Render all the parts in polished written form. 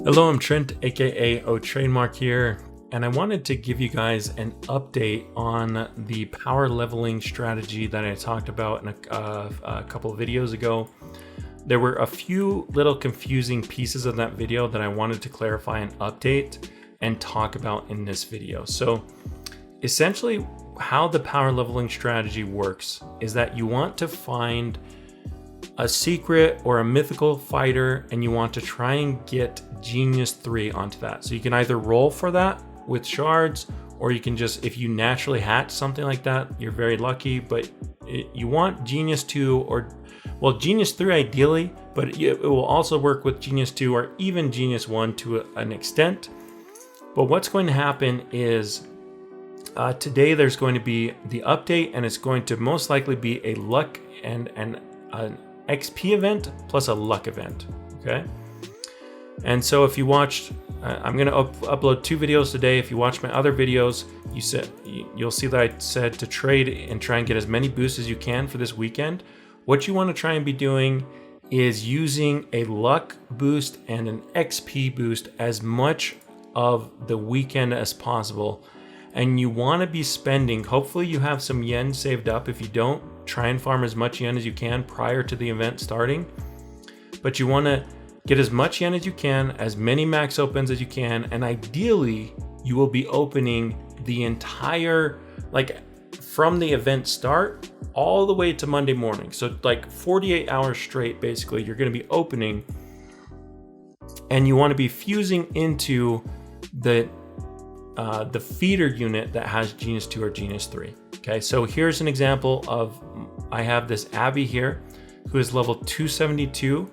Hello, I'm Trent, aka oTradeMark here, and I wanted to give you guys an update on the power leveling strategy that I talked about in a couple of videos ago. There were a few little confusing pieces of that video that I wanted to clarify and update and talk about in this video. So essentially how the power leveling strategy works is that you want to find a secret or a mythical fighter and you want to try and get Genius 3 onto that. So you can either roll for that with shards, or you can just, if you naturally hatch something like that, you're very lucky, but you want Genius 2 or, well, Genius 3 ideally, but it will also work with Genius 2 or even Genius 1 to an extent. But what's going to happen is today there's going to be the update, and it's going to most likely be a luck and an XP event plus a luck event, okay? And so if you watched, I'm going to upload 2 videos today. If you watch my other videos, you'll see that I said to trade and try and get as many boosts as you can for this weekend. What you want to try and be doing is using a luck boost and an XP boost as much of the weekend as possible. And you want to be spending, hopefully you have some yen saved up. If you don't, try and farm as much yen as you can prior to the event starting. But you want to get as much yen as you can, as many max opens as you can, and ideally you will be opening the entire, like from the event start all the way to Monday morning. So like 48 hours straight, basically, you're going to be opening, and you want to be fusing into the feeder unit that has Genius 2 or Genius 3. Okay, so here's an example of, I have this Abby here who is level 272.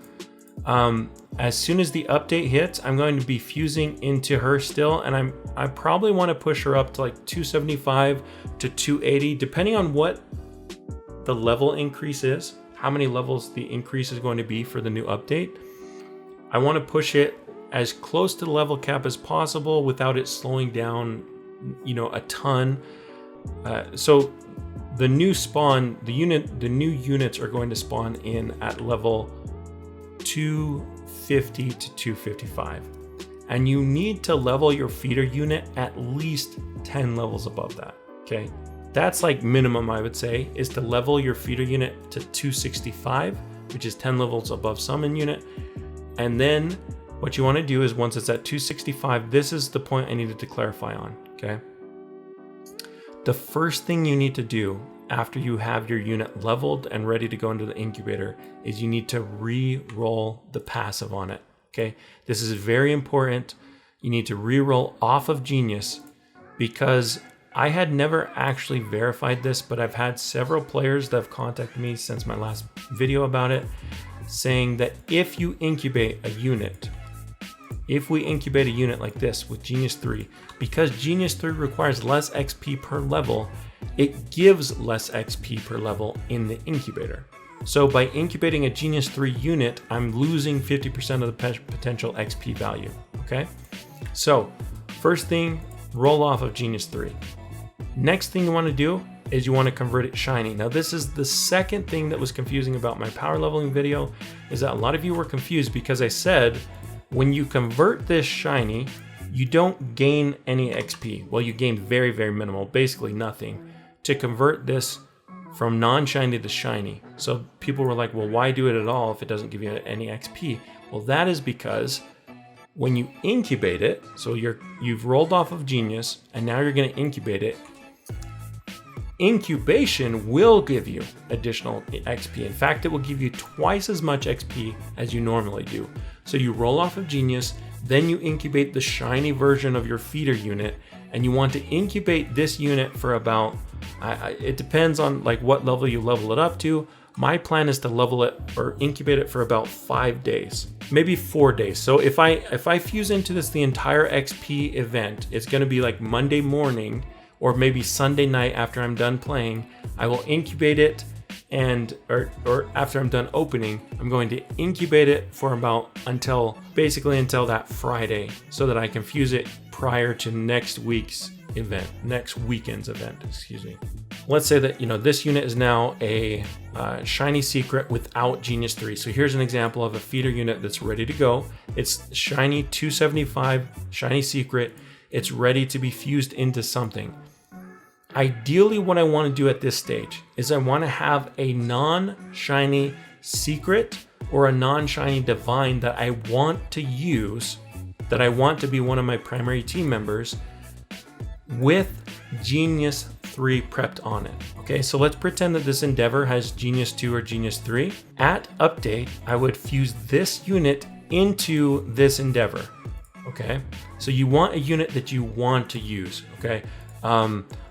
As soon as the update hits, I'm going to be fusing into her still, and I probably want to push her up to like 275 to 280, depending on what the level increase is, how many levels the increase is going to be for the new update. I want to push it as close to the level cap as possible without it slowing down, a ton. So the new spawn, the new units are going to spawn in at level 250 to 255, and you need to level your feeder unit at least 10 levels above that. Okay, that's like minimum, I would say, is to level your feeder unit to 265, which is 10 levels above summon unit. And then what you want to do is, once it's at 265, this is the point I needed to clarify on. Okay, the first thing you need to do after you have your unit leveled and ready to go into the incubator is you need to re-roll the passive on it. Okay, this is very important. You need to re-roll off of Genius, because I had never actually verified this, but I've had several players that have contacted me since my last video about it, saying that if you incubate a unit, if we incubate a unit like this with Genius 3, because Genius 3 requires less XP per level, it gives less XP per level in the incubator. So by incubating a Genius 3 unit, I'm losing 50% of the potential XP value, okay? So first thing, roll off of Genius 3. Next thing you want to do is you want to convert it shiny. Now this is the second thing that was confusing about my power leveling video, is that a lot of you were confused because I said, when you convert this shiny, you don't gain any XP. Well, you gain very, very minimal, basically nothing, to convert this from non-shiny to shiny. So people were like, well, why do it at all if it doesn't give you any XP? Well, that is because when you incubate it, so you've rolled off of Genius and now you're going to incubate it, incubation will give you additional XP. In fact, it will give you twice as much XP as you normally do. So you roll off of Genius, then you incubate the shiny version of your feeder unit, and you want to incubate this unit for about, it depends on like what level you level it up to. My plan is to level it or incubate it for about 5 days, maybe 4 days. So if I fuse into this the entire XP event, it's going to be like Monday morning or maybe Sunday night after I'm done playing. I will incubate it, and or after I'm done opening, I'm going to incubate it for about until that Friday, so that I can fuse it prior to next weekend's event, excuse me. let's say that, this unit is now a shiny secret without Genius 3. So here's an example of a feeder unit that's ready to go. It's shiny 275 shiny secret. It's ready to be fused into something. Ideally, what I want to do at this stage is I want to have a non-shiny secret or a non-shiny divine that I want to use, that I want to be one of my primary team members with Genius 3 prepped on it. Okay, so let's pretend that this endeavor has Genius 2 or Genius 3. At update, I would fuse this unit into this endeavor. Okay, so you want a unit that you want to use. Okay,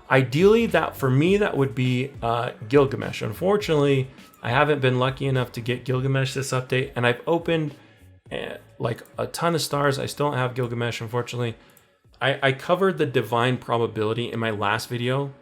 ideally, that for me, that would be Gilgamesh. Unfortunately, I haven't been lucky enough to get Gilgamesh this update, and I've opened like a ton of stars. I still don't have Gilgamesh, unfortunately. I covered the divine probability in my last video.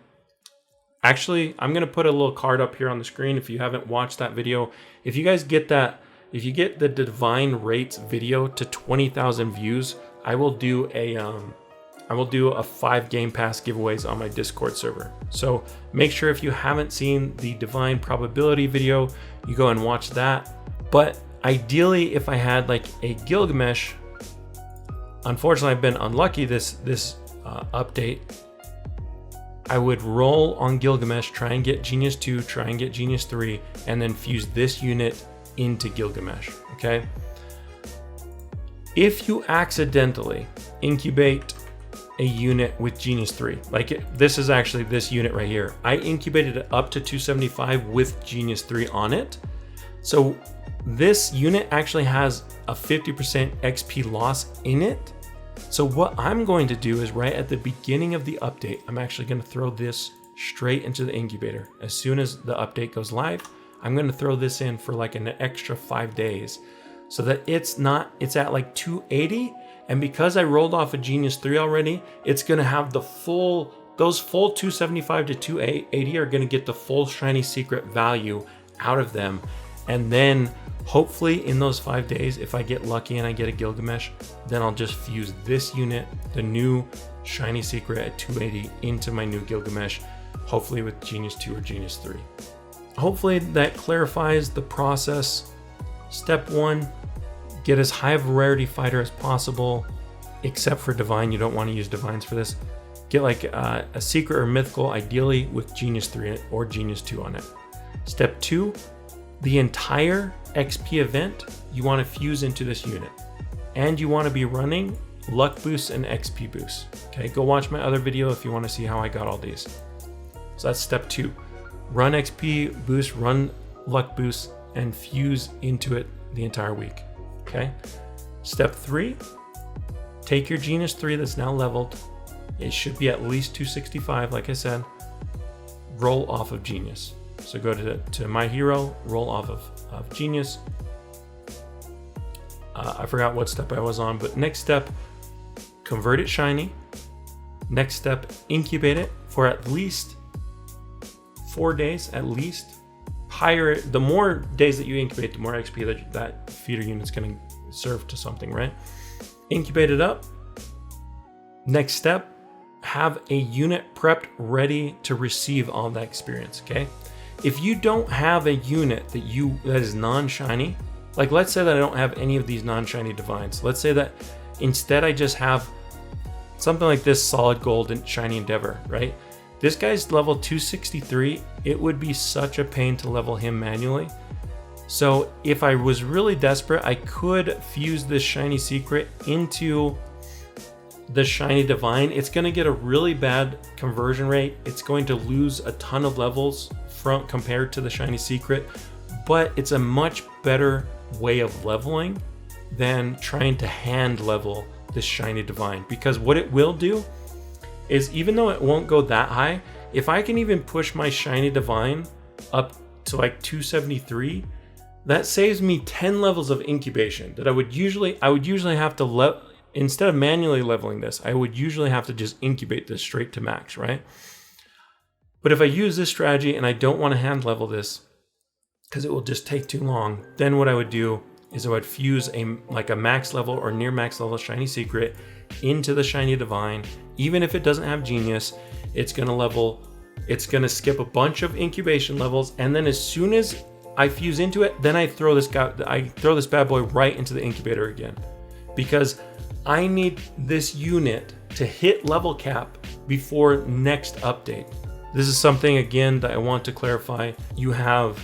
Actually, I'm going to put a little card up here on the screen if you haven't watched that video. If you guys get that, if you get the divine rates video to 20,000 views, I will do a 5 Game Pass giveaways on my Discord server. So make sure if you haven't seen the divine probability video, you go and watch that. But ideally, if I had like a Gilgamesh, unfortunately I've been unlucky this update, I would roll on Gilgamesh, try and get Genius 2, try and get Genius 3, and then fuse this unit into Gilgamesh, okay? If you accidentally incubate a unit with Genius 3, this is actually this unit right here. I incubated it up to 275 with Genius 3 on it. So this unit actually has a 50% XP loss in it. So what I'm going to do is right at the beginning of the update, I'm actually going to throw this straight into the incubator. As soon as the update goes live, I'm going to throw this in for like an extra 5 days so that it's at like 280. And because I rolled off a Genius 3 already, it's going to have those full 275 to 280 are going to get the full shiny secret value out of them. And then hopefully in those 5 days, if I get lucky and I get a Gilgamesh, then I'll just fuse this unit, the new shiny secret at 280, into my new Gilgamesh, hopefully with Genius 2 or Genius 3. Hopefully that clarifies the process. Step 1, get as high of a rarity fighter as possible, except for divine. You don't want to use divines for this. Get like a secret or mythical, ideally with Genius 3 or Genius 2 on it. Step 2, the entire XP event you want to fuse into this unit, and you want to be running luck boosts and XP boosts. Okay, go watch my other video if you want to see how I got all these. So that's step 2. Run XP boost, run luck boost, and fuse into it the entire week. Okay. Step 3, take your Genius 3 that's now leveled. It should be at least 265, like I said. Roll off of Genius. So go to my hero, roll off of Genius. I forgot what step I was on, but next step, convert it shiny. Next step, incubate it for at least 4 days, at least. Higher, the more days that you incubate, the more XP that feeder unit's going to serve to something, right? Incubate it up. Next step, have a unit prepped ready to receive all that experience, okay? If you don't have a unit that is non-shiny, like let's say that I don't have any of these non-shiny divines. Let's say that instead I just have something like this solid gold and shiny endeavor, right? This guy's level 263. It would be such a pain to level him manually. So if I was really desperate, I could fuse this shiny secret into the shiny divine. It's going to get a really bad conversion rate. It's going to lose a ton of levels compared to the shiny secret, but it's a much better way of leveling than trying to hand level this shiny divine, because what it will do is, even though it won't go that high, if I can even push my shiny divine up to like 273, that saves me 10 levels of incubation that I would usually have to instead of manually leveling this, I would usually have to just incubate this straight to max, right? But if I use this strategy and I don't want to hand level this because it will just take too long, then what I would do is I would fuse a max level or near max level shiny secret into the shiny divine. Even if it doesn't have genius, it's going to level it's going to skip a bunch of incubation levels, and then as soon as I fuse into it, then I throw this bad boy right into the incubator again, because I need this unit to hit level cap before next update. This is something again that I want to clarify. You have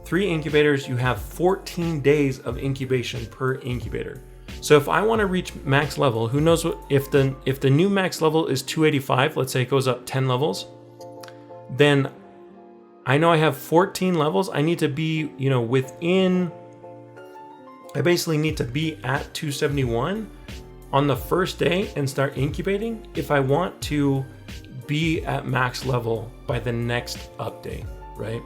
3 incubators, you have 14 days of incubation per incubator. So if I want to reach max level, who knows what, if the new max level is 285, let's say it goes up 10 levels, then I know I have 14 levels. I need to be, I basically need to be at 271 on the first day and start incubating if I want to be at max level by the next update, right?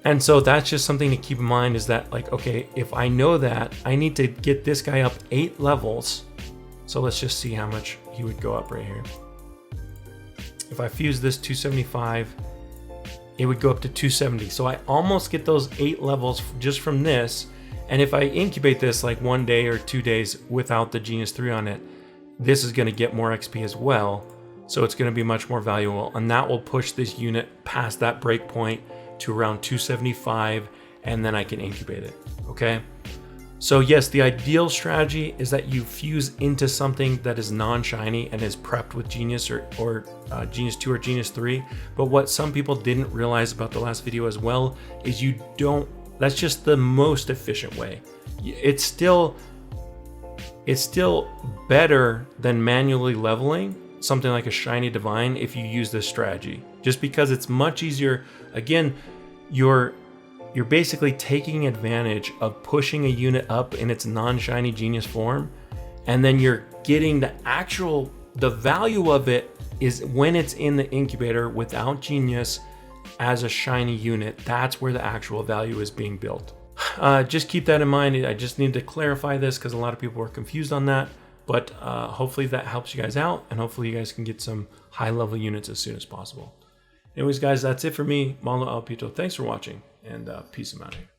And so that's just something to keep in mind, is that like, okay, if I know that, I need to get this guy up 8 levels. So let's just see how much he would go up right here. If I fuse this 275, it would go up to 270. So I almost get those 8 levels just from this. And if I incubate this like 1 day or 2 days without the Genius 3 on it, this is going to get more XP as well. So it's going to be much more valuable. And that will push this unit past that break point to around 275, and then I can incubate it, okay? So yes, the ideal strategy is that you fuse into something that is non-shiny and is prepped with Genius or Genius 2 or Genius 3. But what some people didn't realize about the last video as well is that's just the most efficient way. It's still better than manually leveling something like a shiny divine if you use this strategy, just because it's much easier. Again, you're basically taking advantage of pushing a unit up in its non-shiny Genius form, and then you're getting the value of it is when it's in the incubator without Genius as a shiny unit. That's where the actual value is being built. Just keep that in mind. I just need to clarify this because a lot of people were confused on that. But hopefully that helps you guys out, and hopefully you guys can get some high-level units as soon as possible. Anyways, guys, that's it for me. Malo Alpito. Thanks for watching, and peace out here.